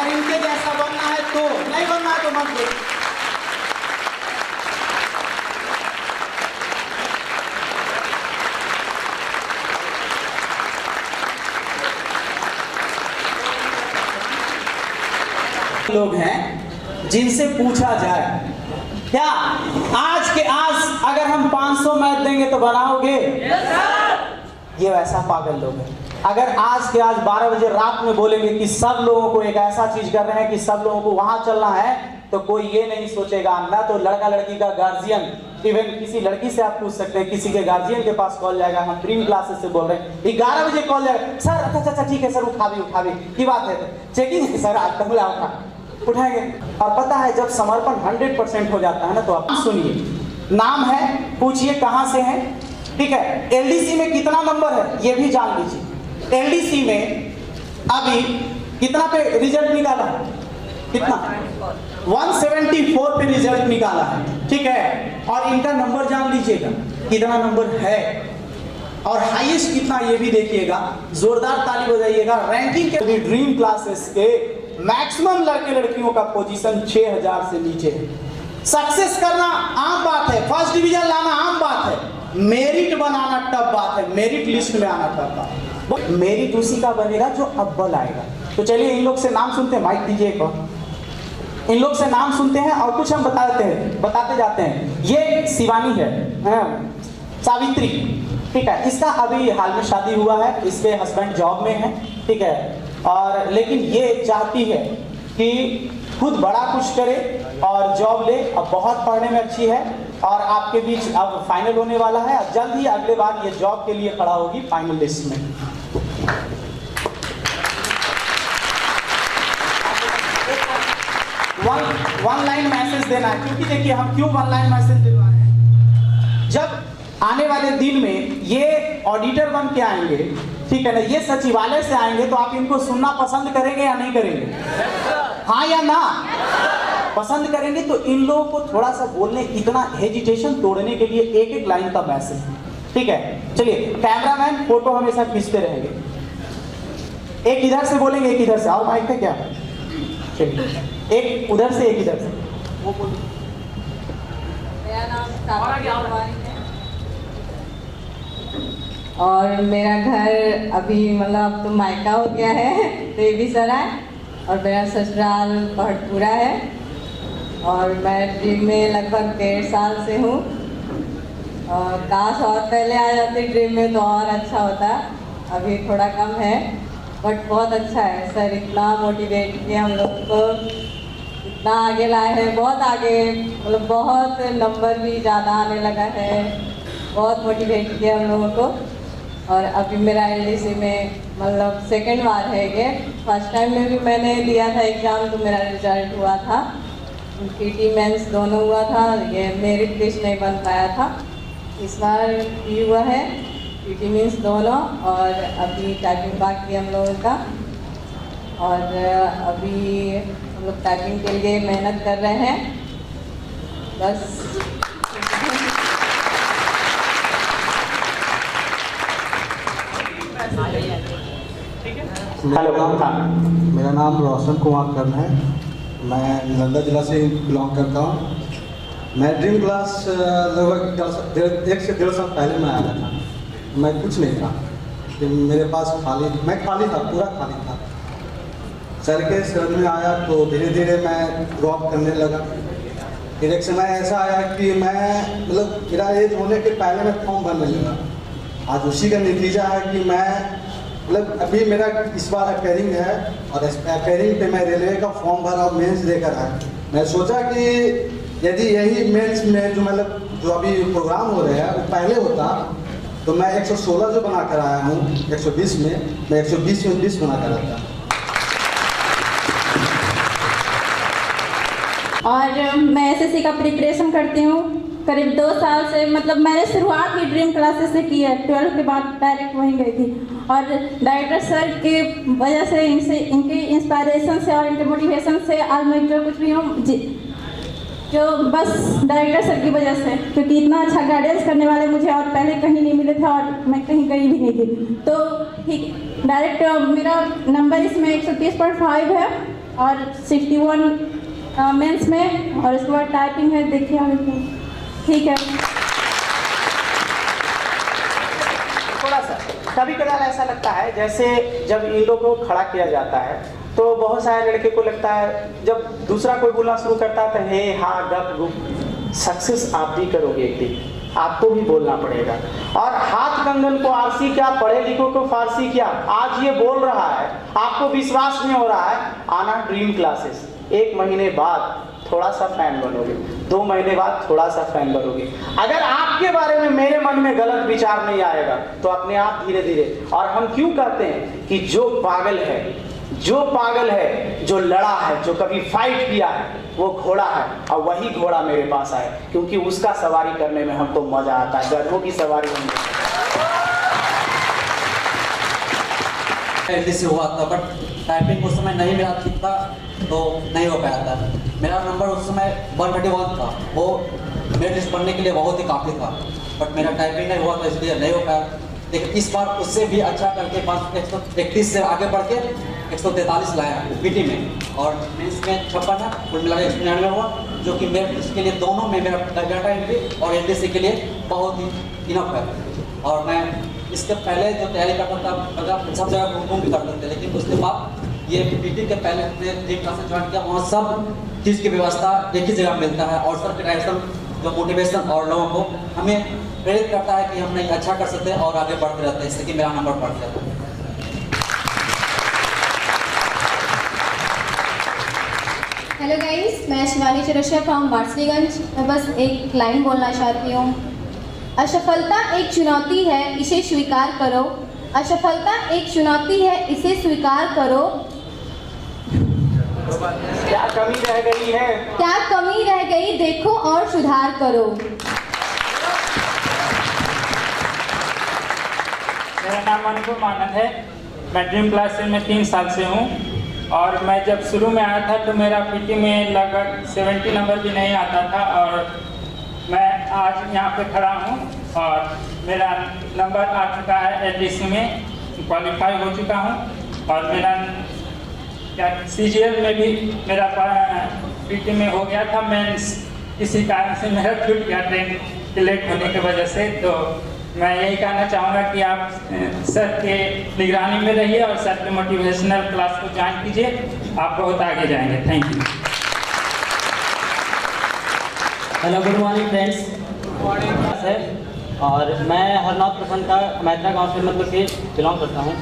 अगर इनके जैसा बनना है तो, नहीं बनना है तो मत दे। लोग हैं जिनसे पूछा जाए क्या आज के आज अगर हम 500 मैच देंगे तो बनाओगे? ये वैसा पागल लोग हैं। अगर आज के आज 12 बजे रात में बोलेंगे कि सब लोगों को एक ऐसा चीज कर रहे हैं कि सब लोगों को वहां चलना है, तो कोई ये नहीं सोचेगा ना तो लड़का लड़की का गार्जियन, इवन किसी लड़की से आप पूछ सकते हैं, किसी के गार्जियन के पास कॉल जाएगा। हम ड्रीम क्लासेस से बोल रहे हैं, 11 बजे कॉल जाएगा, सर अच्छा ठीक है सर, उठा भी की बात है, चेकिंग है सर, आज तक उठाएंगे। और पता है जब समर्पण 100% हो जाता है ना, तो आप सुनिए, नाम है, पूछिए कहां से है, ठीक है, एलडीसी में कितना नंबर है ये भी जान लीजिए। एलडीसी में अभी कितना पे रिजल्ट निकाला है, कितना 174 पे रिजल्ट निकाला है, ठीक है। और इनका नंबर जान लीजिएगा कितना नंबर है, और हाईएस्ट कितना ये भी देखिएगा। जोरदार ताली बजाइएगा। रैंकिंग के ड्रीम क्लासेस के मैक्सिमम लड़के लड़कियों का पोजीशन 6000 से नीचे है। सक्सेस करना आम बात है, फर्स्ट डिवीजन लाना आम बात है, मेरिट बनाना टफ बात है, मेरिट लिस्ट में आना टफ बात है। मेरिट उसी का बनेगा जो अव्वल आएगा। तो चलिए इन लोग से नाम सुनते हैं, माइक दीजिए एक बार। इन लोग से नाम सुनते हैं और कुछ हम बताते जाते हैं। ये शिवानी है, सावित्री, ठीक है, इसका अभी हाल में शादी हुआ है, इसके हस्बैंड जॉब में है, ठीक है, और लेकिन ये चाहती है कि खुद बड़ा कुछ करे और जॉब ले। अब बहुत पढ़ने में अच्छी है और आपके बीच अब फाइनल होने वाला है, जल्द ही अगले बार ये जॉब के लिए खड़ा होगी फाइनल लिस्ट में। वन लाइन मैसेज देना है, क्योंकि देखिए हम क्यों वन लाइन मैसेज दिलवा रहे हैं, जब आने वाले दिन में ये ऑडिटर बन के आएंगे, ठीक है ना, ये सचिवालय से आएंगे, तो आप इनको सुनना पसंद करेंगे या नहीं करेंगे? हाँ या ना? पसंद करेंगे। तो इन लोगों को थोड़ा सा बोलने, इतना हेजिटेशन तोड़ने के लिए एक एक लाइन का मैसेज, ठीक है। चलिए कैमरामैन फोटो हमेशा खींचते रहेंगे, एक इधर से बोलेंगे एक इधर से, और माइक है क्या? चलिए एक उधर से एक इधर से। वो बोलिए। मेरा नाम और मेरा घर अभी मतलब अब तो मायका हो गया है देवीसराय, और मेरा ससुराल पहटपुरा है, और मैं ड्रीम में लगभग 1.5 साल से हूँ। और काश और पहले आ जाते ड्रीम में तो और अच्छा होता, अभी थोड़ा कम है, बट बहुत अच्छा है। सर इतना मोटिवेट किया हम लोग को, इतना आगे लाए हैं, बहुत आगे, मतलब बहुत नंबर भी ज़्यादा आने लगा है, बहुत मोटिवेट किया हम लोगों को। और अभी मेरा एलडीसी में मतलब सेकंड बार है ये, फर्स्ट टाइम में भी मैंने दिया था एग्ज़ाम तो मेरा रिजल्ट हुआ था, पीटी मेंस दोनों हुआ था, ये मेरिट लिस्ट नहीं बन पाया था। इस बार भी हुआ है, पीटी मेंस दोनों, और अभी टाइपिंग बाकी हम लोगों का, और अभी हम लोग टाइपिंग के लिए मेहनत कर रहे हैं बस। मेरा नाम रोशन कुमार कर्ण है, मैं नालंदा जिला से बिलोंग करता हूँ। मैं ड्रीम क्लास लगभग 1 से 1.5 साल पहले मैं आया था। मैं कुछ नहीं था, मेरे पास मैं खाली था, पूरा खाली था। सर के शरण में आया तो धीरे धीरे मैं ड्रॉप करने लगा। फिर एक समय ऐसा आया कि मैं मतलब मेरा एज होने के पहले मैं फॉर्म भरने लगा। आज उसी का नतीजा है कि मैं मतलब अभी मेरा इस बार अपेयरिंग है, और अपेयरिंग पे मैं रेलवे का फॉर्म भरा और मेंस देकर आया। मैं सोचा कि यदि यही मेंस में जो मतलब जो अभी प्रोग्राम हो रहे हैं वो पहले होता तो मैं 116 जो बना कर आया हूँ 120 में, मैं 120 में 20 बना कर आता। और मैं एसएससी का प्रिपरेशन करती हूँ करीब 2 साल से। मतलब मैंने शुरुआत ही ड्रीम क्लासेस से की है, 12 के बाद डायरेक्ट वहीं गई थी, और डायरेक्टर सर की वजह से, इनकी इंस्पायरेशन से और इनके मोटिवेशन से आज मैं जो कुछ भी हूँ जो बस डायरेक्टर सर की वजह से, क्योंकि इतना अच्छा गाइडेंस करने वाले मुझे और पहले कहीं नहीं मिले थे, और मैं कहीं गई भी नहीं थी। तो ठीक डायरेक्ट मेरा नंबर इसमें 130.5 है, और 61 मेंस में, और उसके बाद टाइपिंग है, देखिए आगे। ठीक है। थोड़ा सा कभी कदार ऐसा लगता है जैसे जब इन लोगों को खड़ा किया जाता है तो बहुत सारे लड़के को लगता है, जब दूसरा कोई बोलना शुरू करता है तो हे हा गप गुप। सक्सेस आप भी करोगे एक दिन, आपको भी बोलना पड़ेगा। और हाथ कंगन को आरसी क्या, पढ़े लिखो को फारसी क्या। आज ये बोल रहा है, आपको विश्वास नहीं हो रहा है, आना ड्रीम क्लासेस। 1 महीने बाद थोड़ा सा फैन बनोगे, 2 महीने बाद थोड़ा सा फैन बनोगे। अगर आपके बारे में मेरे मन में गलत विचार नहीं आएगा तो अपने आप धीरे धीरे। और हम क्यों कहते हैं कि जो पागल है, जो लड़ा है, जो कभी फाइट किया है, वो घोड़ा है, और वही घोड़ा मेरे पास आए, क्योंकि उसका सवारी करने में हमको मजा आता है, गधों की सवारी नहीं। से हुआ था, बट टाइपिंग उस समय नहीं मेरा ठीक था तो नहीं हो पाया था। मेरा नंबर उस समय 131 था, वो मेरे लिस्ट पढ़ने के लिए बहुत ही काफ़ी था, बट मेरा टाइपिंग नहीं हुआ था, इसलिए नहीं हो पाया। लेकिन इस बार उससे भी अच्छा करके 131 से आगे बढ़ के 143 लाया पीटी में, और मेंस में 56 है, कुल मिला के 199 हुआ, जो कि मेरे इसके लिए दोनों में मेरा डाटा एंट्री और एलडीसी के लिए बहुत ही इनफ है। और मैं इसके पहले जो तैयारी करता था, अगर सब जगह घूम भी करते थे, लेकिन उसके बाद ये पीटी के पहले अपने 3 क्लासेस ज्वाइन किया, वहाँ सब चीज़ की व्यवस्था एक ही जगह मिलता है, और सर डायरेक्शन जो मोटिवेशन और लोगों को हमें प्रेरित करता है कि हम नहीं अच्छा कर सकते और आगे बढ़ते रहते हैं, इससे कि मेरा नंबर बढ़ गया था। हेलो गाइस, मैं शिवानी चौरसिया फ्रॉम बार्सलीगंज। मैं बस एक लाइन बोलना चाहती हूँ। असफलता एक चुनौती है, इसे स्वीकार करो। असफलता एक चुनौती है, इसे स्वीकार करो। क्या कमी रह गई है? क्या कमी रह गई, देखो और सुधार करो। मेरा नाम अनुभव मानद है। मैं ड्रीम क्लास में 3 साल से हूँ, और मैं जब शुरू में आया था तो मेरा पीटी में लगभग 70 नंबर भी नहीं आता था, और मैं आज यहाँ पे खड़ा हूँ और मेरा नंबर आ चुका है, एलडीसी में क्वालिफाई हो चुका हूँ, और मेरा क्या सीजीएल में भी मेरा पीटी में हो गया था। मैं किसी कारण से मेरा छूट गया ट्रेन के लेट होने की वजह से। तो मैं यही कहना चाहूँगा कि आप सर के निगरानी में रहिए और सर के मोटिवेशनल क्लास को ज्वाइन कीजिए, आप बहुत आगे जाएंगे। Thank you. Hello, good morning friends. Sir, और मैं हरनाथ प्रसन्न का मैत्रा गांव से मतलब कि बिलोंग करता हूं।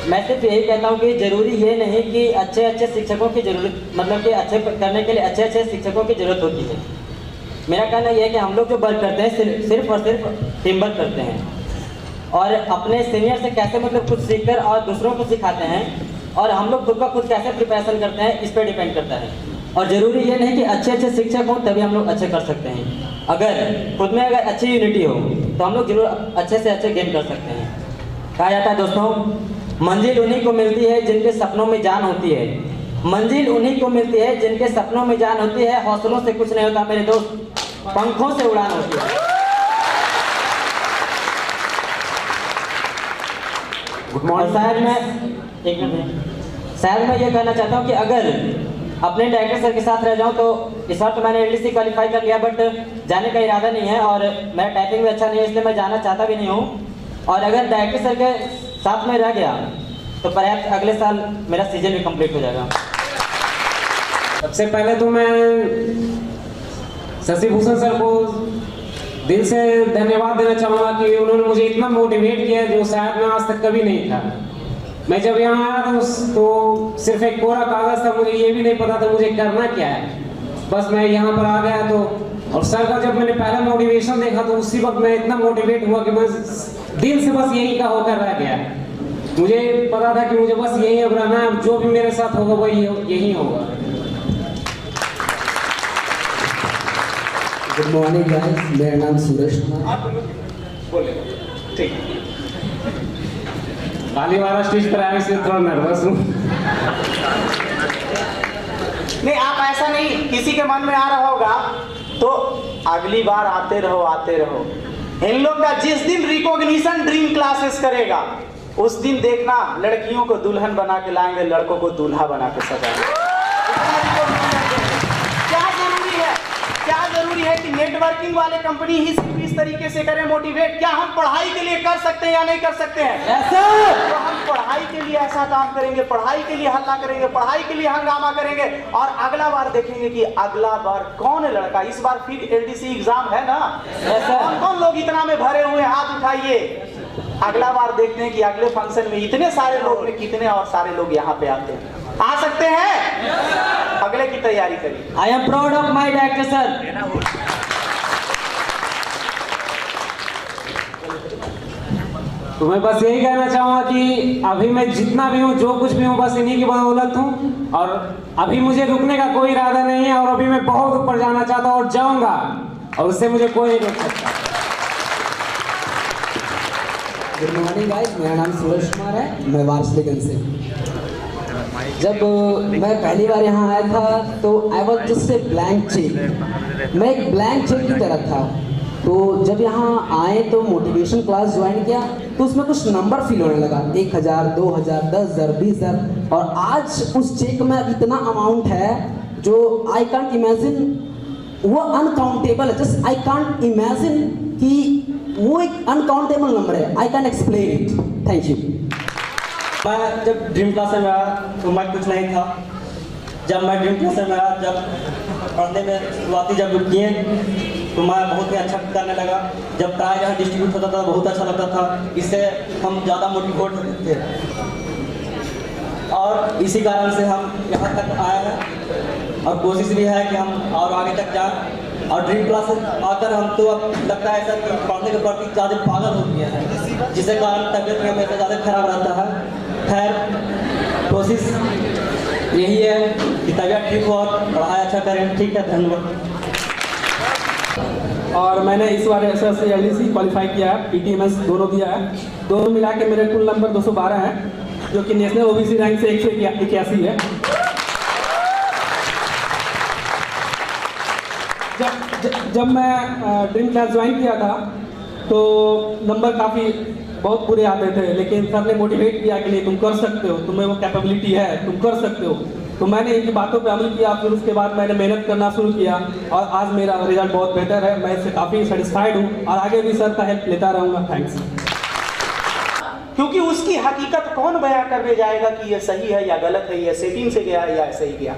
मैं सिर्फ यही कहता हूं कि ज़रूरी ये नहीं कि अच्छे शिक्षकों की ज़रूरत, मतलब कि अच्छे करने के लिए अच्छे शिक्षकों की ज़रूरत होती है। मेरा कहना यह है कि हम लोग जो वर्क करते हैं सिर्फ और सिर्फ टीम वर्क करते हैं, और अपने सीनियर से कैसे मतलब कुछ सीखकर और दूसरों को सिखाते हैं, और हम लोग खुद का खुद कैसे प्रिपरेशन करते हैं, इस पर डिपेंड करता है। और ज़रूरी ये नहीं कि अच्छे शिक्षक हों तभी हम लोग अच्छे कर सकते हैं। अगर खुद में अगर अच्छी यूनिटी हो तो हम लोग जरूर अच्छे से अच्छे गेम कर सकते हैं। कहा जाता है दोस्तों, मंजिल उन्हीं को मिलती है जिनके सपनों में जान होती है। मंजिल उन्हीं को मिलती है जिनके सपनों में जान होती है। हौसलों से कुछ नहीं होता मेरे दोस्त, पंखों से उड़ान होती है। Good morning. शायद मैं ये कहना चाहता हूँ कि अगर अपने डायरेक्टर सर के साथ रह जाऊँ तो इस बार तो मैंने एलडीसी क्वालिफाई कर लिया, बट जाने का इरादा नहीं है, और मेरा टाइपिंग भी अच्छा नहीं है, इसलिए मैं जाना चाहता भी नहीं हूँ। और अगर डायरेक्टर सर के साथ में रह गया तो परहैप्स अगले साल मेरा सीजन भी कंप्लीट हो जाएगा। सबसे पहले तो मैं शशि भूषण सर को दिल से धन्यवाद देना चाहूँगा कि उन्होंने मुझे इतना मोटिवेट किया जो शायद मैं आज तक कभी नहीं था। मैं जब यहाँ आया था तो सिर्फ एक कोरा कागज़ था, मुझे ये भी नहीं पता था मुझे करना क्या है। बस मैं यहाँ पर आ गया तो, और सर का जब मैंने पहला मोटिवेशन देखा तो उसी वक्त मैं इतना मोटिवेट हुआ कि मैं दिल से बस यही का होकर रह गया। मुझे पता था कि मुझे बस यही अब रहना है, जो भी मेरे साथ होगा वही यही होगा। गुड मॉर्निंग गाइस, मेरा नाम सुरेश कुमार। बोले ठीक। पहली बार स्टेज पर आए इसलिए थोड़ा नर्वस हूँ। नहीं, आप ऐसा नहीं, किसी के मन में आ रहा होगा तो अगली बार आते रहो। इन लोग का जिस दिन रिकॉग्निशन ड्रीम क्लासेस करेगा, उस दिन देखना लड़कियों को दुल्हन बना के लाएंगे, लड़कों को दूल्हा बना के सजाएंगे। क्या जरूरी है कि नेटवर्किंग वाले कंपनी ही सिर्फ इस तरीके से करें मोटिवेट? क्या हम पढ़ाई के लिए कर सकते हैं या नहीं कर सकते हैं? तो हम पढ़ाई के लिए ऐसा काम करेंगे, पढ़ाई के लिए हल्ला करेंगे, पढ़ाई के लिए हंगामा करेंगे, और अगला बार देखेंगे कि अगला बार कौन है लड़का। इस बार फिर एलडीसी एग्जाम है ना, कौन कौन लोग इतना में भरे हुए, हाथ उठाइए। अगला बार देखते हैं कि अगले फंक्शन में इतने सारे लोग में कितने और सारे लोग यहाँ पे आते हैं। आ सकते हैं? अगले की तैयारी करिए। I am proud of my director sir. तो मैं बस यही कहना चाहूँगा कि अभी मैं जितना भी हूँ, जो कुछ भी हूँ, बस इन्हीं की बदौलत हूँ, और अभी मुझे रुकने का कोई इरादा नहीं है, और अभी मैं बहुत ऊपर जाना चाहता हूँ और जाऊँगा, और उससे मुझे कोई नहीं रोक सकता। गुड मॉर्निंग गाइस, मेरा नाम सूरज कुमार है, मैं वारसलीगंज से। जब मैं पहली बार यहाँ आया था तो I was just a blank cheque, मैं एक ब्लैंक चेक की तरह था। तो जब यहाँ आए तो मोटिवेशन क्लास ज्वाइन किया तो उसमें कुछ नंबर फील होने लगा, 1000, 2000, 10,000, 20,000, और आज उस चेक में इतना अमाउंट है जो आई कांट इमेजिन, वो अनकाउंटेबल है। जस्ट आई कांट इमेजिन कि वो एक अनकाउंटेबल नंबर है, I can explain it. Thank you. मैं जब ड्रीम क्लास में आया तो मैं कुछ नहीं था। जब मैं ड्रीम क्लास में आया, जब पढ़ने में शुरुआती जब किए तो मैं बहुत ही अच्छा करने लगा। जब प्राइज यहाँ डिस्ट्रीब्यूट होता था बहुत अच्छा लगता था, इससे हम ज़्यादा मोटिवेट होते थे, और इसी कारण से हम यहाँ तक आए हैं, और कोशिश भी है कि हम और आगे तक जाएं। और ड्रीम क्लास आकर हम तो अब लगता है ऐसा कि पढ़ने के प्रति ज़्यादा पागल हो गया है, जिसके कारण तबियत में हमेशा ज़्यादा खराब रहता है। खैर कोशिश यही है कि तबियत ठीक हो और पढ़ाई अच्छा करें। ठीक है, धन्यवाद। और मैंने इस बार एसएससी एलडीसी क्वालिफाई किया है, पीटीएमएस दोनों दिया है, दोनों मिला के मेरे कुल नंबर 212 है, जो कि नेशनल ओबीसी रैंक से 181 है। जब मैं ड्रीम क्लास ज्वाइन किया था तो नंबर काफ़ी बहुत बुरे आते थे, लेकिन सर ने मोटिवेट किया कि नहीं, तुम कर सकते हो, तुम्हें वो कैपेबिलिटी है, तुम कर सकते हो। तो मैंने इनकी बातों पे अमल किया, फिर उसके बाद मैंने मेहनत करना शुरू किया, और आज मेरा रिजल्ट बहुत बेहतर है। मैं इससे काफ़ी सेटिस्फाइड हूँ, और आगे भी सर का हेल्प लेता रहूँगा। थैंक्स। क्योंकि उसकी हकीकत कौन बयां करने जाएगा कि ये सही है या गलत है, ये सेटिंग से गया है या ऐसे ही गया।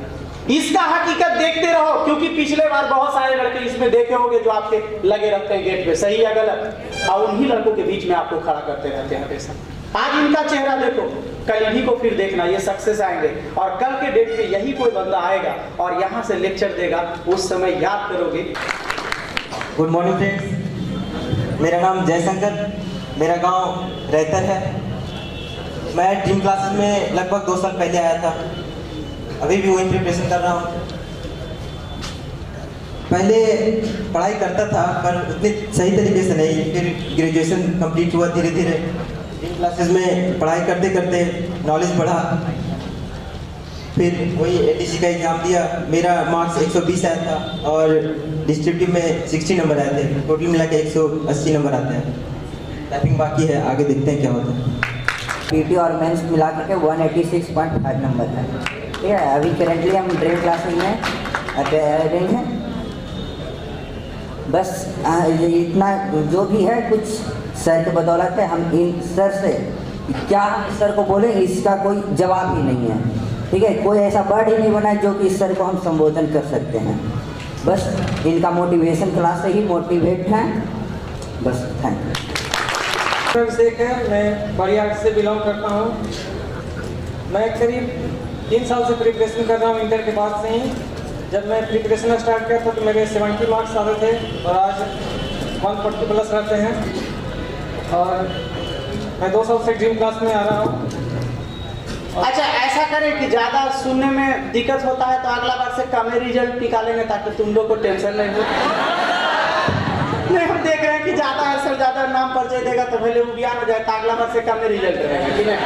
इसका हकीकत देखते रहो, क्योंकि पिछले बार बहुत सारे लड़के इसमें देखे होंगे जो आपके लगे रहते हैं गेट पे, सही या गलत, और उन्हीं लड़कों के बीच में आपको खड़ा करते रहते हैं हमेशा। आज इनका चेहरा देखो, कल इन्हीं को फिर देखना, ये सक्सेस आएंगे, और कल के डेट पे यही कोई बंदा आएगा और यहाँ से लेक्चर देगा, उस समय याद करोगे। गुड मॉर्निंग फ्रेंड्स, मेरा नाम जयशंकर, मेरा गांव रहतर है। मैं ड्रीम क्लासेस में लगभग 2 साल पहले आया था, अभी भी वही प्रिपरेशन कर रहा हूँ। पहले पढ़ाई करता था पर उतनी सही तरीके से नहीं, फिर ग्रेजुएशन कंप्लीट हुआ, धीरे धीरे ड्रीम क्लासेस में पढ़ाई करते करते नॉलेज बढ़ा, फिर वही एलडीसी का एग्ज़ाम दिया, मेरा मार्क्स 120 आया था और डिस्ट्रिक्टिव में 60 नंबर आए थे, टोटल मिला के 180 नंबर आते हैं। टाइपिंग बाकी है, आगे देखते हैं क्या होता है। पीटी और मेंस मिला करके 186.5 नंबर है। ठीक है, अभी करेंटली हम ड्रीम क्लास में रहे हैं। बस इतना जो भी है कुछ सर के बदौलत है। हम इन सर से क्या हम सर को बोले, इसका कोई जवाब ही नहीं है। ठीक है, कोई ऐसा वर्ड ही नहीं बना है जो कि इस सर को हम संबोधन कर सकते हैं। बस इनका मोटिवेशन क्लास से ही मोटिवेट हैं। बस थैंक यू। शेख है, मैं बड़ियार से बिलोंग करता हूँ। मैं करीब 3 साल से प्रिपरेशन कर रहा हूँ, इंटर के बाद से ही। जब मैं प्रिपरेशन स्टार्ट किया था तो मेरे 70 मार्क्स आते थे और आज 140 प्लस रहते हैं। और मैं 2 साल से ड्रीम क्लास में आ रहा हूँ। अच्छा, ऐसा करें कि ज़्यादा सुनने में दिक्कत होता है तो अगला बार से कम रिजल्ट निकालेंगे ताकि तुम लोग को टेंशन नहीं हो। नहीं, हम देख रहे हैं कि ज़्यादा है सर, ज़्यादा नाम परिचय देगा तो पहले वो ज्ञान हो जाए, तो अगला बार से कम रिजल्ट रहेगा कि नहीं।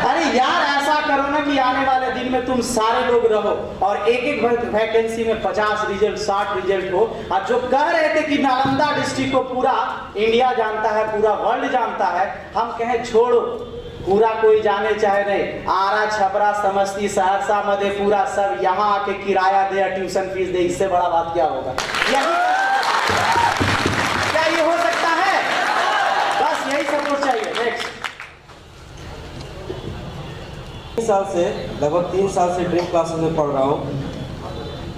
अरे यार, ऐसा करो ना कि आने वाले दिन में तुम सारे लोग रहो और एक एक वैकेंसी में 50 रिजल्ट 60 रिजल्ट हो। और जो कह रहे थे कि नालंदा डिस्ट्रिक्ट को पूरा इंडिया जानता है, पूरा वर्ल्ड जानता है, हम कहें छोड़ो, पूरा कोई जाने चाहे नहीं, आरा छपरा समस्ती सहरसा मधेपुरा सब यहाँ आके किराया दे या ट्यूशन फीस दे, इससे बड़ा बात क्या होगा? क्या ये हो सकता है? बस यही सपोर्ट चाहिए। नेक्स्ट। 3 साल से लगभग 3 साल से ड्रीम क्लासेस में पढ़ रहा हूँ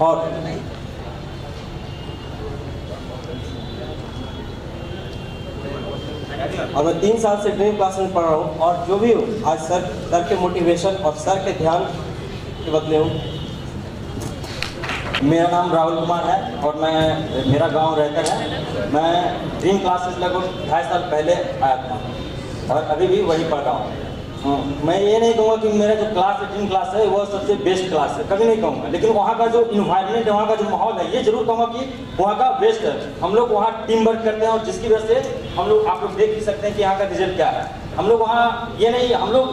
और मैं 3 साल से ड्रीम क्लासेस में पढ़ रहा हूँ और जो भी हूँ आज सर के मोटिवेशन और सर के ध्यान के बदले हूँ। मेरा नाम राहुल कुमार है और मेरा गांव रहकर है। मैं ड्रीम क्लासेस लगभग 2.5 साल पहले आया था और अभी भी वही पढ़ रहा हूँ। मैं ये नहीं कहूँगा कि मेरा जो क्लास है ड्रीम क्लास है वो सबसे बेस्ट क्लास है, कभी नहीं कहूँगा, लेकिन वहाँ का जो इन्वायरमेंट है, वहाँ का जो माहौल है, ये जरूर कहूँगा कि वहाँ का बेस्ट है। हम लोग वहाँ टीम वर्क करते हैं और जिसकी वजह से हम लोग, आप लोग देख भी सकते हैं कि यहाँ का रिजल्ट क्या है। हम लोग वहाँ ये नहीं, हम लोग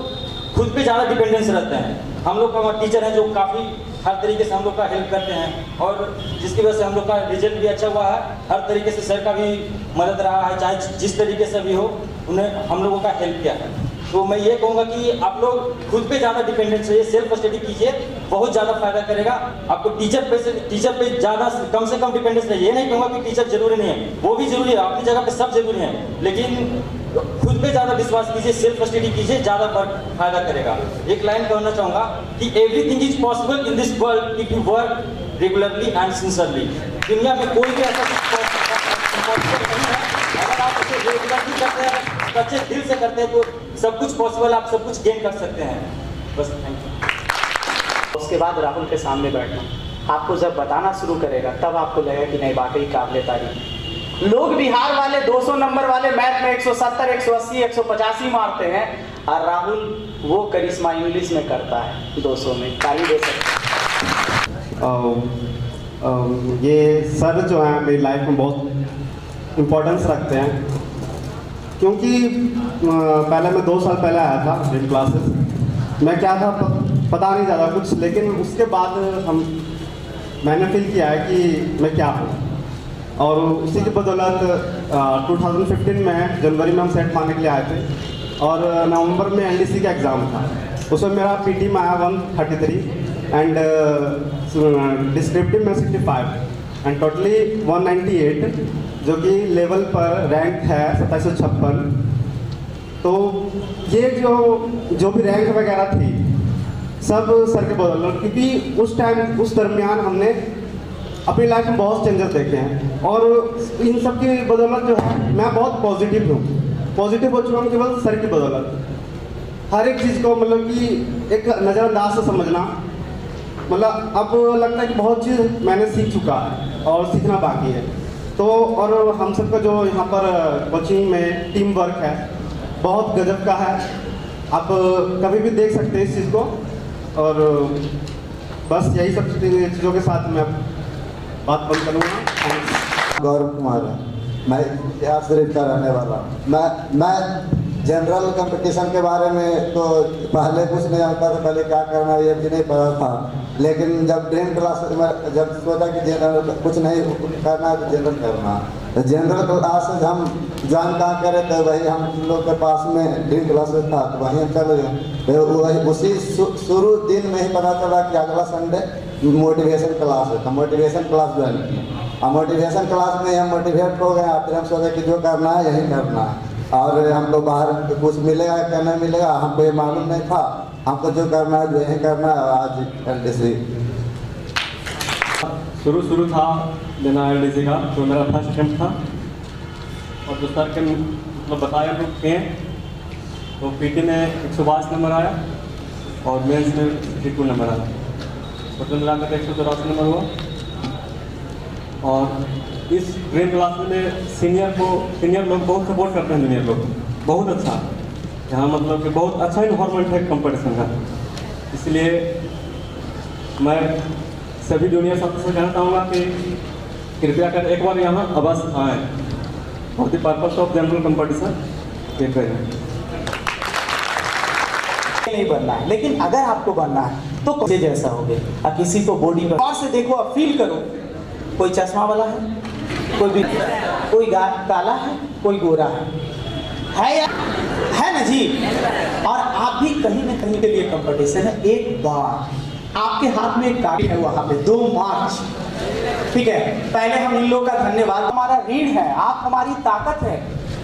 खुद पे ज़्यादा डिपेंडेंस रहते हैं। हम लोग का वहाँ टीचर हैं जो काफ़ी हर तरीके से हम लोग का हेल्प करते हैं और जिसकी वजह से हम लोग का रिजल्ट भी अच्छा हुआ है। हर तरीके से सर का भी मदद रहा है, चाहे जिस तरीके से भी हो, उन्हें हम लोगों का हेल्प किया है। तो मैं ये कहूँगा कि आप लोग खुद पे ज़्यादा डिपेंडेंस रहिए, सेल्फ स्टडी कीजिए, बहुत ज़्यादा फायदा करेगा आपको। टीचर पे ज़्यादा कम से कम डिपेंडेंस रहिए। ये नहीं कहूँगा कि टीचर जरूरी नहीं है, वो भी जरूरी है, अपनी जगह पे सब जरूरी है, लेकिन खुद पे ज़्यादा विश्वास कीजिए, सेल्फ स्टडी कीजिए, ज़्यादा फायदा करेगा। एक लाइन कहना चाहूँगा कि everything is possible in this world if you work regularly and sincerely. दुनिया में कोई भी ऐसा पॉसिबल नहीं है, अगर आप उसे रेगुलरली करते हैं, अच्छे दिल से करते हैं, तो सब कुछ पॉसिबल, आप सब कुछ गेन कर सकते हैं। बस थैंक यू। उसके बाद राहुल के सामने बैठना, आपको जब बताना शुरू करेगा तब आपको लगेगा कि नहीं, वाकई काबिल तारीफ। लोग बिहार वाले 200 नंबर वाले मैथ में 170, 180, 185 मारते हैं और राहुल वो करिश्मा इंग्लिश में करता है 200 में। तारीफ दे सकते हैं। ये सर जो है मेरी लाइफ में बहुत इम्पोर्टेंस रखते हैं, क्योंकि पहले मैं 2 साल पहले आया था ड्रीम क्लासेस। मैं क्या था पता नहीं ज़्यादा कुछ, लेकिन उसके बाद मैंने फील किया है कि मैं क्या हूँ, और उसी की बदौलत 2015 में जनवरी में हम सेट पाने के लिए आए थे और नवंबर में एनडीसी का एग्ज़ाम था। उसमें मेरा पीटी में आया 133 एंड डिस्क्रिप्टिव में 65 एंड टोटली 198, जो कि लेवल पर रैंक है 2756। तो ये जो भी रैंक वगैरह थी सब सर के बदौलत, क्योंकि उस दरमियान हमने अपनी लाइफ में बहुत चेंजेस देखे हैं और इन सब की बदौलत जो है मैं बहुत पॉजिटिव हूँ। पॉजिटिव हो चुका हूँ केवल सर की बदौलत। हर एक चीज़ को मतलब कि एक नज़रअंदाज से समझना, मतलब अब लगता है कि बहुत चीज़ मैंने सीख चुका है और सीखना बाकी है। तो और हम सबका जो यहाँ पर कोचिंग में टीम वर्क है बहुत गजब का है, आप कभी भी देख सकते हैं इस चीज़ को। और बस यही सब चीज़ों के साथ मैं बात बंद करूँगा। गौरव कुमार है, मैं बिहार शरीफ का रहने वाला हूँ। मैं जनरल कंपटीशन के बारे में तो पहले कुछ नहीं आता था, पहले क्या करना ये भी नहीं पता था, लेकिन जब ड्रीम क्लास में जब सोचा कि जनरल कुछ नहीं करना है तो जनरल करना, तो जनरल क्लास हम ज्वाइन कहाँ करे थे, वही हम लोग के पास में ड्रीम क्लासेस था तो वहीं हम चले गए। वही उसी शुरू दिन में ही पता चला कि अगला संडे मोटिवेशन क्लास है, तो मोटिवेशन क्लास ज्वाइन किया और मोटिवेशन क्लास में हम मोटिवेट हो गए। फिर हम सोचे कि जो करना है यही करना है, और हमको बाहर कुछ मिलेगा क्या नहीं मिलेगा हमको ये मालूम नहीं था, हमको जो करना है जो यही करना है। आज एलडीसी शुरू था देना एलडीसी का, तो मेरा फर्स्ट अटेम्प्ट था और जो सर के मतलब बताया लोग थे, तो पीटी में 152 नंबर आया और मेंस में 52 नंबर आया, टोटल मिलाकर 184 नंबर हुआ। और इस ड्रीम क्लास में सीनियर लोग बहुत सपोर्ट करते हैं, जूनियर लोग बहुत अच्छा, यहाँ मतलब कि बहुत अच्छा इन्वायरमेंट है कंपटीशन का। इसलिए मैं सभी जूनियर साथियों से कहना चाहूँगा कि कृपया कर एक बार यहाँ अवश्य आएँ for the purpose of general competition. ये करें। नहीं बनना है, लेकिन अगर आपको बनना है तो कैसे जैसा हो गया। किसी को बॉडी पर और से देखो, अब फील करो, कोई चश्मा वाला है, कोई काला है, कोई गोरा है या है ना जी। और आप भी कहीं न कहीं के लिए कंपटीशन है। एक बार आपके हाथ में एक गाड़ी है, वहां पे 2 मार्च, ठीक है। पहले हम इन लोगों का धन्यवाद, हमारा ऋण है, आप हमारी ताकत है।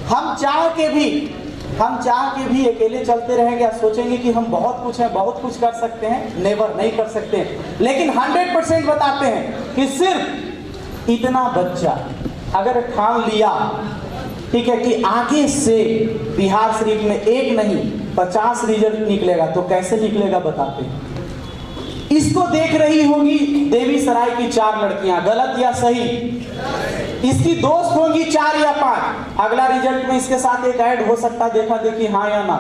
हम चाह के भी अकेले चलते रहेंगे, सोचेंगे कि हम बहुत कुछ है, बहुत कुछ कर सकते हैं, नेवर, नहीं कर सकते हैं। लेकिन 100% बताते हैं कि सिर्फ इतना बच्चा अगर ठान लिया, ठीक है, कि आगे से बिहार शरीफ में 1 नहीं 50 रिजल्ट निकलेगा, तो कैसे निकलेगा बताते हैं। इसको देख रही होगी देवी सराय की 4 लड़कियां, गलत या सही। इसकी दोस्त होंगी 4 या 5। अगला रिजल्ट में इसके साथ एक ऐड हो सकता, देखा देखी, हाँ या ना,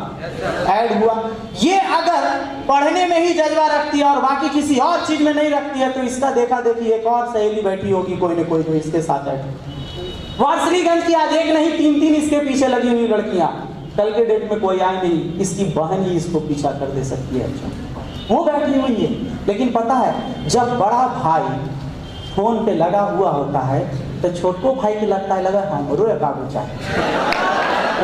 ऐड हुआ। ये अगर पढ़ने में ही जज्बा रखती है और बाकी किसी और चीज में नहीं रखती है, तो इसका देखा देखी एक और सहेली बैठी होगी कोई न कोई, जो इसके साथ ऐड। वारसलीगंज की आज 1 नहीं 3 इसके पीछे लगी हुई लड़कियां, कल के डेट में कोई आए नहीं, इसकी बहन ही इसको पीछा कर दे सकती है। अच्छा, वो बैठी हुई है। लेकिन पता है, जब बड़ा भाई फोन पे लगा हुआ होता है तो छोटको भाई को लगता है लगा हमरो काबू चाहे,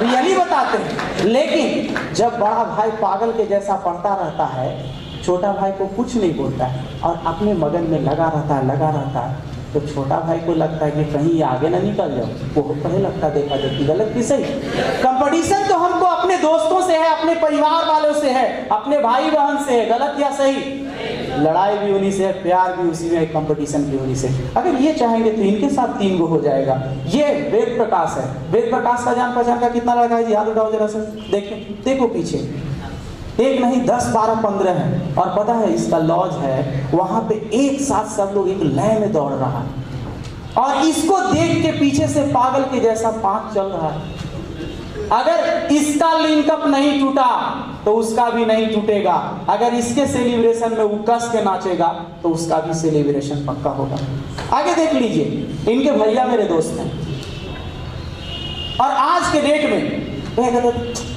रियली बताते हैं। लेकिन जब बड़ा भाई पागल के जैसा पढ़ता रहता है, छोटा भाई को कुछ नहीं बोलता है और अपने मगन में लगा रहता है, तो छोटा भाई को लगता है कि कहीं आगे ना निकल जाओ, वो पहले लगता देखा देखी, गलत की सही। कंपटीशन तो हमको अपने दोस्तों से है, अपने परिवार वालों से है, अपने भाई बहन से है, गलत या सही। लड़ाई भी उन्हीं से है, प्यार भी उसी में, कंपटीशन भी उन्हीं से। अगर ये चाहेंगे तो इनके साथ 3 गो हो जाएगा। ये वेद प्रकाश है, वेद प्रकाश का जान पहचान का कितना लड़का है जी, हाथ उठाओ जरा से, देखो पीछे 1 नहीं 10 12 15 है। और पता है इसका लॉज है, वहां पे एक साथ सब लोग एक लय में दौड़ रहा है और इसको देख के पीछे से पागल के जैसा 5 चल रहा है। अगर इसका लिंकअप नहीं टूटा तो उसका भी नहीं टूटेगा। अगर इसके सेलिब्रेशन में वो कस के नाचेगा तो उसका भी सेलिब्रेशन पक्का होगा। आगे देख लीजिए, इनके भैया मेरे दोस्त हैं और आज के डेट में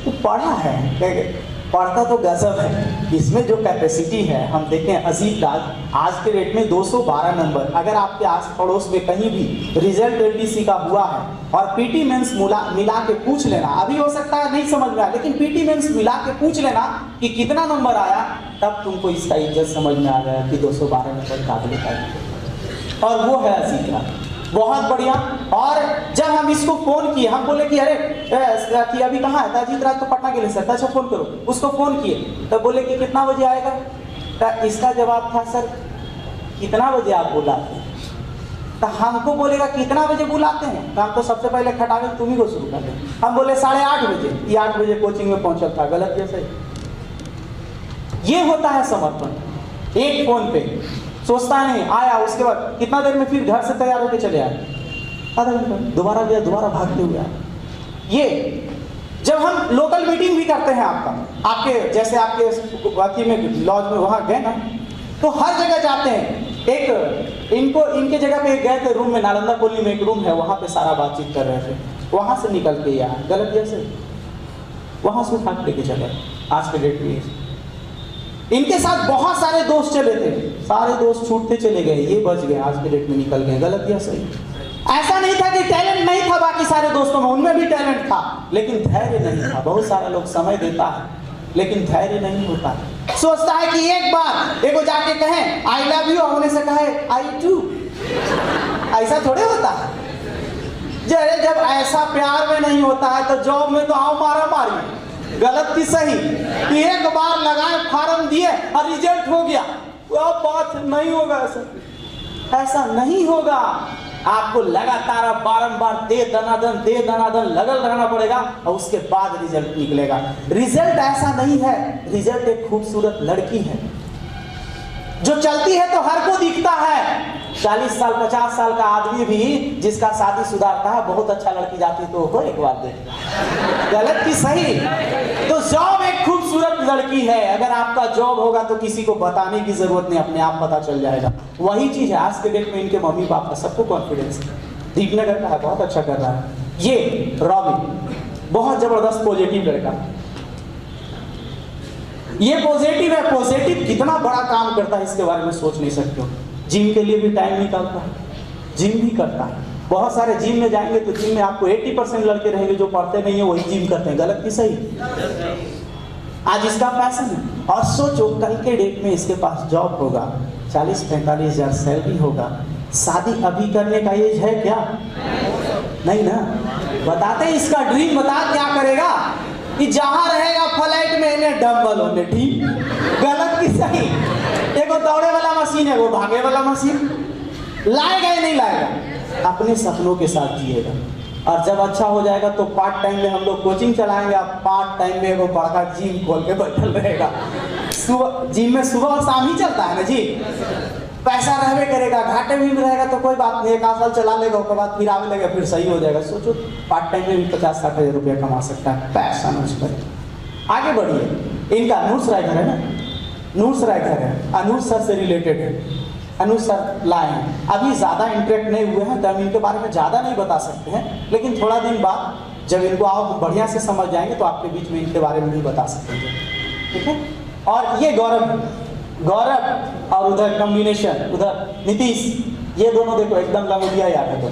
तो पढ़ा है, पढ़ता तो गजब है। इसमें जो कैपेसिटी है, हम देखें अजीत राज आज के डेट में 212 नंबर। अगर आपके आस पड़ोस में कहीं भी रिजल्ट एलडीसी का हुआ है और पीटी मेंस मिला के पूछ लेना, अभी हो सकता है नहीं समझ में आया, लेकिन पीटी मेंस मिला के पूछ लेना कि कितना नंबर आया, तब तुमको इसका इज्जत समझ में आ गया कि 212 नंबर काबिल का। और वो है अजीत राज, बहुत बढ़िया। और जब हम इसको फोन किए, हम बोले कि अरे कि अभी कहाँ है, अजीत राज तो पटना के लिए सर, अच्छा फोन करो। उसको फोन किए तो बोले कि कितना बजे आएगा, तो इसका जवाब था सर कितना बजे आप बुलाते हैं। तो हमको बोलेगा कितना बजे बुलाते हैं, तो हम तो सबसे पहले खटावे तुम ही को शुरू कर दें। हम बोले 8:30 बजे, ये 8 बजे कोचिंग में पहुंचा था, गलत जैसे। ये होता है समर्पण। एक फोन पे सोचता नहीं, आया उसके बाद कितना देर में फिर घर से तैयार होकर चले आए, आधा घंटा, दोबारा गया, दोबारा भागते हुए आए। ये जब हम लोकल मीटिंग भी करते हैं आपके जैसे आपके वाकई में लॉज में वहाँ गए ना, तो हर जगह जाते हैं। एक इनके जगह पे गए थे रूम में, नालंदा कॉलोनी में एक रूम है, वहाँ पे सारा बातचीत कर रहे थे, वहाँ से निकल के आए, गलत जैसे वहाँ से उठा लेके चले। आज के डेट में इनके साथ बहुत सारे दोस्त चले थे, सारे दोस्त छूटते चले गए, ये बच गए, आज के डेट में निकल गए, गलत या सही। ऐसा नहीं था कि टैलेंट नहीं था बाकी सारे दोस्तों में, उनमें भी टैलेंट था, लेकिन धैर्य नहीं था। बहुत सारा लोग समय देता है लेकिन धैर्य नहीं होता। सोचता है कि एक बार एगो जाके कहें आई लव यू, होने से कहे आई टू, ऐसा थोड़े होता है। जब ऐसा प्यार में नहीं होता है तो जॉब में तो आओ मारा मारी, गलत की सही। एक बार लगाए फॉर्म दिए और रिजल्ट हो गया, वो बात नहीं होगा। ऐसा नहीं होगा। आपको लगातार बारंबार दे दनादन लगल रहना पड़ेगा और उसके बाद रिजल्ट निकलेगा। रिजल्ट ऐसा नहीं है, रिजल्ट एक खूबसूरत लड़की है जो चलती है तो हर को दिखता है। 40 साल 50 साल का आदमी भी जिसका शादीशुदा था, बहुत अच्छा लड़की जाती तो हो एक बार देख, गलत की सही। तो जॉब एक खूबसूरत लड़की है, अगर आपका जॉब होगा तो किसी को बताने की जरूरत नहीं, अपने आप पता चल जाएगा। वही चीज है आज के डेट में इनके मम्मी पापा सबको कॉन्फिडेंस है। दीपनगर का है, बहुत अच्छा कर रहा है। ये रॉबिन बहुत जबरदस्त पॉजिटिव लड़का, ये पॉजिटिव है। पॉजिटिव कितना बड़ा काम करता है इसके बारे में सोच नहीं सकते हो। जिम के लिए भी टाइम निकालता है, जिम भी करता है। बहुत सारे जिम में जाएंगे तो जिम में आपको 80% लड़के रहेंगे जो पढ़ते नहीं है, वही जिम करते हैं। गलत कि सही? आज इसका पैशन है। और सोचो कल के डेट में इसके पास जॉब होगा, 40-45 हज़ार सैलरी होगा। शादी अभी करने का एज है क्या? नहीं ना। बताते हैं इसका ड्रीम, बता क्या करेगा कि जहां रहेगा फ्लाइट में इन्हें डम्बल होने, ठीक? गलत कि सही? एक दौड़े वाला मशीन है, वो भागे वाला मशीन। लाएगा या नहीं लाएगा? अपने सपनों के साथ जिएगा। और जब अच्छा हो जाएगा तो पार्ट टाइम में हम लोग कोचिंग चलाएंगे, आप पार्ट टाइम में वो बड़ा जिम खोल के बैठल रहेगा। सुबह जिम में सुबह और शाम ही चलता है ना जी। पैसा रहबे करेगा, घाटे भी में रहेगा तो कोई बात नहीं, 1 साल चला लेगा, उसके बाद फिर आने लगेगा, फिर सही हो जाएगा। सोचो पार्ट टाइम में भी 50-60 हज़ार रुपया कमा सकता है। पैसा उस पर आगे बढ़िए। इनका अनूर सराय घर है ना, नूर सराय घर है, अनूर सर से रिलेटेड है। अनूर सर लाए हैं, अभी ज़्यादा इंटरेक्ट नहीं हुए हैं तो हम इनके बारे में ज़्यादा नहीं बता सकते हैं, लेकिन थोड़ा दिन बाद जब इनको आप बढ़िया से समझ जाएंगे तो आपके बीच में इनके बारे में भी बता सकेंगे, ठीक है। और ये गौरव और उधर कॉम्बिनेशन, उधर नीतीश, ये दोनों देखो एकदम लंगोटिया याद है। तो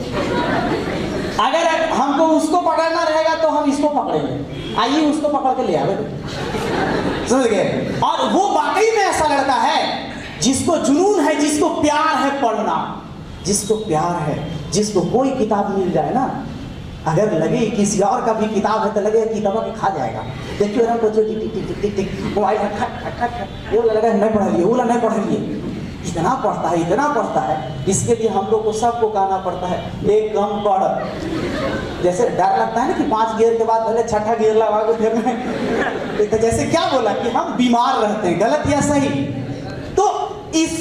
अगर हमको उसको पकड़ना रहेगा तो हम इसको पकड़ेंगे। आइए उसको पकड़ के ले आवे, समझ गए। और वो वाकई में ऐसा लड़का है जिसको जुनून है, जिसको प्यार है पढ़ना, जिसको प्यार है, जिसको कोई किताब मिल जाए ना, अगर लगे किसी और का भी किताब है तो लगे किताब के खा जाएगा। देखिए ना बच्चों टिक टिक टिक टिक मोबाइल खट ये लगा नहीं पढ़ा लिए, वो नहीं पढ़ा लिए। इतना पढ़ता है, इतना पढ़ता है। इसके लिए हम लोग को सबको कहना पड़ता है एक कम पढ़। जैसे डर लगता है ना कि 5 गियर के बाद पहले 6ठा गियर लगा के फिर में, तो जैसे क्या बोला कि हम बीमार रहते हैं। गलत या सही? तो इस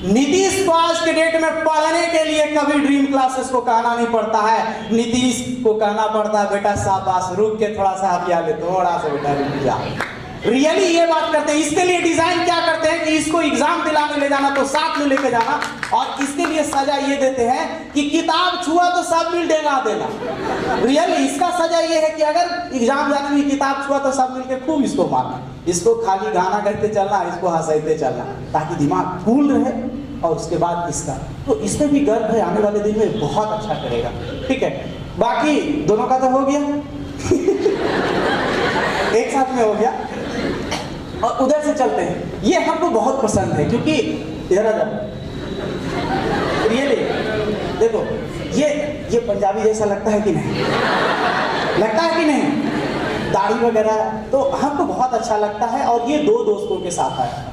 नीतीश को आज के डेट में पढ़ने के लिए कभी ड्रीम क्लासेस को कहना नहीं पड़ता है। नीतीश को कहना पड़ता है बेटा शाबाश, रुक के थोड़ा सा आप आगे, थोड़ा सा बेटा रुक जा। रियली ये बात करते हैं। इसके लिए डिजाइन क्या करते हैं कि इसको एग्जाम दिलाने ले जाना तो साथ में लेके जाना, और इसके लिए सजा ये देते हैं कि किताब छुआ तो सब मिल देगा देना। रियली इसका सजा ये है कि अगर एग्जाम जाने में किताब छुआ तो सब मिल के खूब इसको मारना, इसको खाली गाना करते चलना, इसको हंसाते चलना, ताकि दिमाग कूल रहे। और उसके बाद इसका तो इसमें भी गर्व है, आने वाले दिन में बहुत अच्छा करेगा, ठीक है। बाकी दोनों का तो हो गया एक साथ में हो गया। और उधर से चलते हैं, ये हमको बहुत पसंद है क्योंकि इधर आ जाओ। रियली देखो ये पंजाबी जैसा लगता है कि नहीं? लगता है कि नहीं? दाढ़ी वगैरह तो हमको बहुत अच्छा लगता है। और ये 2 दोस्तों के साथ आया,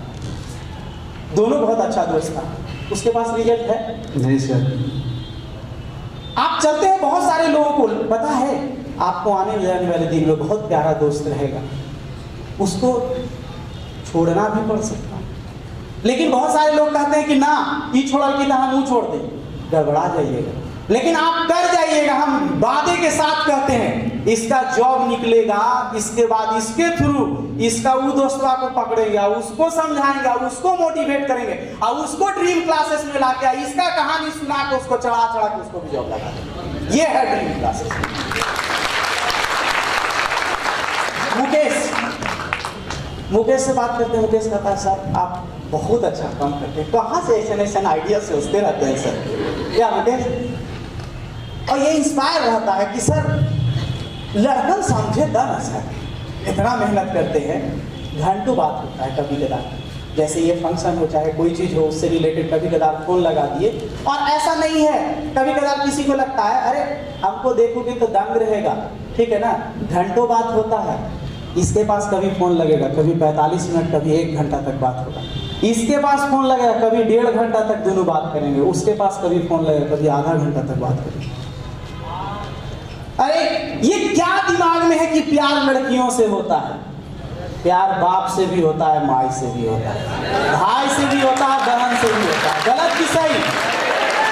दोनों बहुत अच्छा दोस्त था। उसके पास रिजल्ट है? नहीं सर। आप चलते हैं, बहुत सारे लोगों को पता है आपको आने जाने वाले दिन में बहुत प्यारा दोस्त रहेगा, उसको छोड़ना भी पड़ सकता है। लेकिन बहुत सारे लोग कहते हैं कि ना ये छोड़ा कि हम मुँह छोड़ दें, गड़बड़ा जाइएगा। लेकिन आप कर जाइएगा, हम वादे के साथ कहते हैं इसका जॉब निकलेगा, इसके बाद इसके थ्रू इसका वो दोस्तवा को पकड़ेंगे, उसको समझाएंगे, उसको मोटिवेट करेंगे और उसको ड्रीम क्लासेस में लाके इसका कहानी सुना के उसको चढ़ा के उसको भी जॉब लगा देंगे। ये है ड्रीम क्लासेस। मुकेश से बात करते हैं। मुकेश कहता है सर आप बहुत अच्छा काम करते हैं, कहाँ से ऐसे आइडिया सोचते रहते हैं सर? क्या मुकेश? और ये इंस्पायर रहता है कि सर लड़कन समझे तब सर इतना मेहनत करते हैं। घंटों बात होता है कभी कदार, जैसे ये फंक्शन हो चाहे कोई चीज़ हो उससे रिलेटेड कभी कदार फोन लगा दिए। और ऐसा नहीं है, कभी कदार किसी को लगता है अरे हमको देखोगे तो दंग रहेगा, ठीक है ना, घंटों बात होता है। इसके पास कभी फ़ोन लगेगा, कभी 45 मिनट, कभी 1 घंटा तक बात होगा। इसके पास फ़ोन लगेगा, कभी 1.5 घंटा तक दोनों बात करेंगे। उसके पास कभी फ़ोन लगेगा, कभी आधा घंटा तक बात करेंगे। अरे ये क्या दिमाग में है कि प्यार लड़कियों से होता है? प्यार बाप से भी होता है, माई से भी होता है, भाई से भी होता है, बहन से भी होता है। गलत कि सही?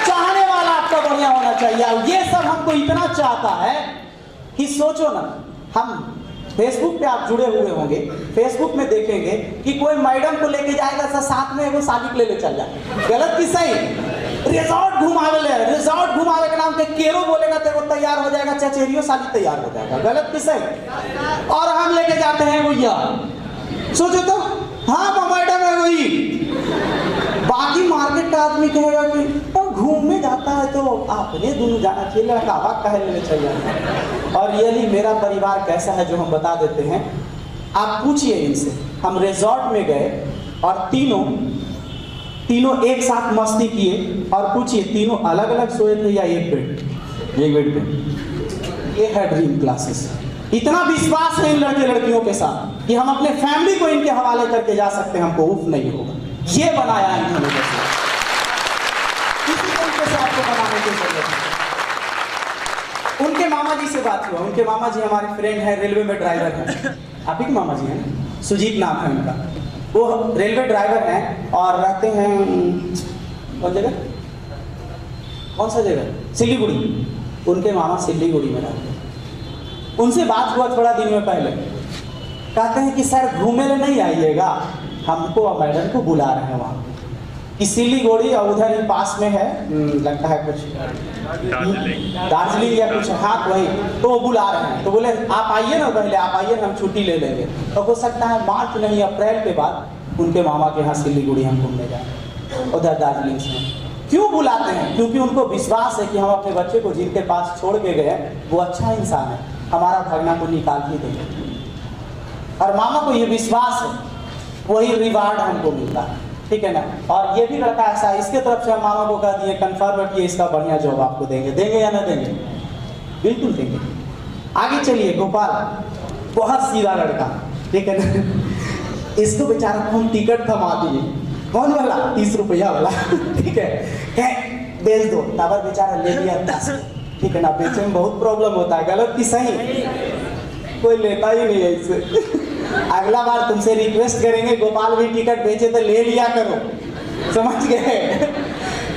चाहने वाला आपका बढ़िया होना चाहिए। ये सब हमको इतना चाहता है कि सोचो ना, हम फेसबुक पे आप जुड़े हुए होंगे, फेसबुक में देखेंगे कि कोई मैडम को लेके जाएगा सर साथ में वो शादी ले चल जाए। गलत कि सही? रिजॉर्ट घुमावे के नाम पे केरो बोलेगा तो वो तैयार हो जाएगा, चचेरियो साली तैयार हो जाएगा। गलत कि सही? और हम लेके जाते हैं भैया, सोचो तो हाँ मैडम है वही। बाकी मार्केट का आदमी कहेगा कि घूमने जाता है तो आपने दोनों जाना चाहिए, लड़का आवाज कहने चाहिए। और रियली मेरा परिवार कैसा है जो हम बता देते हैं। आप पूछिए इनसे, हम रिजॉर्ट में गए और तीनों एक साथ मस्ती किए, और पूछिए तीनों अलग अलग सोए थे या एक बेड पे। ये है ड्रीम क्लासेस। इतना विश्वास है इन लड़के लड़कियों के साथ कि हम अपने फैमिली को इनके हवाले करके जा सकते हैं, हमको उफ नहीं होगा। ये बनाया है इन्होंने, इसी तरीके से आपको बनाने की जरूरत है। उनके मामा जी से बात हुआ, उनके मामा जी हमारे फ्रेंड हैं, रेलवे में ड्राइवर हैं। आप ही के मामा जी हैं, सुजीत नाम है उनका। वो रेलवे ड्राइवर हैं और रहते हैं कौन जगह, कौन सा जगह, सिलीगुड़ी। उनके मामा सिलीगुड़ी में रहते हैं। उनसे बात हुआ थोड़ा दिन में पहले, कहते हैं कि सर घूमने नहीं आइएगा, हमको और मैडम को बुला रहे हैं वहाँ कि सिलीगुड़ी और उधर ही पास में है, लगता है कुछ दार्जिलिंग या कुछ, हाँ वही, तो वो बुला रहे हैं। तो बोले आप आइए ना, पहले आप आइए, हम छुट्टी ले लेंगे। तो हो सकता है मार्च नहीं अप्रैल के बाद उनके मामा के यहाँ सिलीगुड़ी हम घूमने जाए, उधर दार्जिलिंग से। क्यों बुलाते हैं? क्योंकि उनको विश्वास है कि हम अपने बच्चे को जिनके पास छोड़ के गए वो अच्छा इंसान है, हमारा भगना को निकाल ही देंगे। और मामा को ये विश्वास है, वही रिवार्ड हमको मिलता है, ठीक है ना। और ये भी लड़का ऐसा है, इसके तरफ से हम मामा को कह दिए कंफर्म किए इसका बढ़िया जॉब आपको देंगे। देंगे या ना देंगे? बिल्कुल देंगे। आगे चलिए, गोपाल बहुत सीधा लड़का, ठीक है ना। इसको बेचारा को हम टिकट थमा दिए, कौन वाला, 30 रुपया वाला, ठीक है, बेच दो। टावर बेचारा ले लिया 10, ठीक है ना। बेचने में बहुत प्रॉब्लम होता है, गलत कि सही, कोई लेता ही नहीं है इससे। अगला बार तुमसे रिक्वेस्ट करेंगे गोपाल भी टिकट बेचे तो ले लिया करो, समझ गए।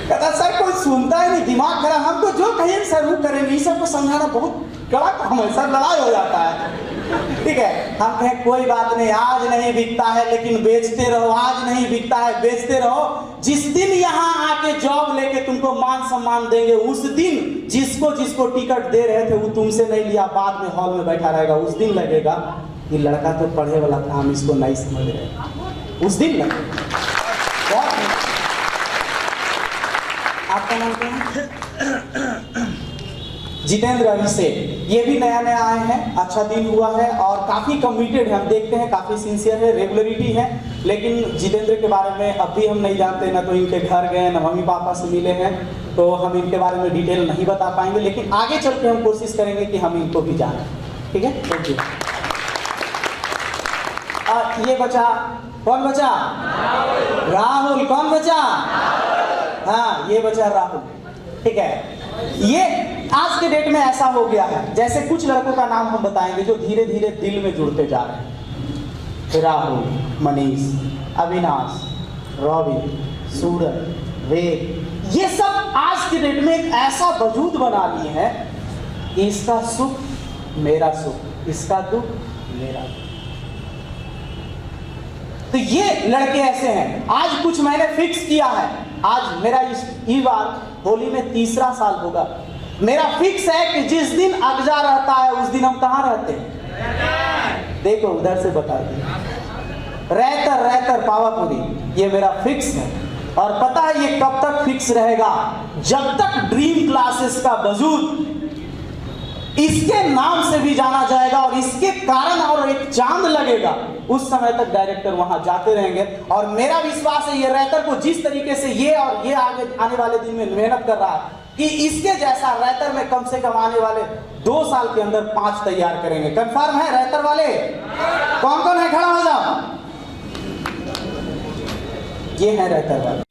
कहता सर कोई सुनता ही नहीं, दिमाग खराब, हम तो जो कहें सर वो करेंगे। ये सबको समझाना बहुत कड़ा काम है सर, लड़ाई हो जाता है, ठीक है। हम कहें कोई बात नहीं, आज नहीं बिकता है लेकिन बेचते रहो, आज नहीं बिकता है बेचते रहो। जिस दिन यहाँ आके जॉब लेके तुमको मान सम्मान देंगे, उस दिन जिसको टिकट दे रहे थे वो तुमसे नहीं लिया, बाद में हॉल में बैठा रहेगा, उस दिन लगेगा ये लड़का तो पढ़े वाला था, हम इसको नहीं समझ रहे, उस दिन लगेगा। आपका नाम क्या है? जितेंद्र अभिषेक, ये भी नया नया आए हैं, अच्छा दिन हुआ है और काफ़ी कमिटेड है। हम देखते हैं काफ़ी सिंसियर है, रेगुलरिटी है। लेकिन जितेंद्र के बारे में अब भी हम नहीं जानते, ना तो इनके घर गए, ना मम्मी पापा से मिले हैं, तो हम इनके बारे में डिटेल नहीं बता पाएंगे। लेकिन आगे चल के हम कोशिश करेंगे कि हम इनको भी जानें, ठीक है। Thank you. ये बचा, कौन बचा? राहुल। कौन बचा? हाँ ये बचा राहुल, ठीक है। ये आज के डेट में ऐसा हो गया है, जैसे कुछ लड़कों का नाम हम बताएंगे जो धीरे धीरे दिल में जुड़ते जा रहे हैं। राहुल, मनीष, अविनाश, रॉबिन, सूरज, वेद, ये सब आज के डेट में एक ऐसा वजूद बना लिए हैं कि इसका सुख मेरा सुख, इसका दुख मेरा दुख। तो ये लड़के ऐसे हैं। आज कुछ मैंने फिक्स किया है, आज मेरा इस बार होली में 3रा साल होगा। मेरा फिक्स है कि जिस दिन अगजा रहता है उस दिन हम कहाँ रहते हैं? देखो उधर से बता दिए, रहतर पावापुरी, ये मेरा फिक्स है। और पता है ये कब तक फिक्स रहेगा? जब तक ड्रीम क्लासेस का वजूद इसके नाम से भी जाना जाएगा और इसके कारण और एक चांद लगेगा, उस समय तक डायरेक्टर वहां जाते रहेंगे। और मेरा विश्वास है ये राइटर को जिस तरीके से ये और ये आगे आने वाले दिन में मेहनत कर रहा है कि इसके जैसा राइटर में कम से कम आने वाले 2 साल के अंदर 5 तैयार करेंगे। कंफर्म है राइटर वाले? कौन कौन है? खड़ा हो जाओ। ये है राइटर वाले।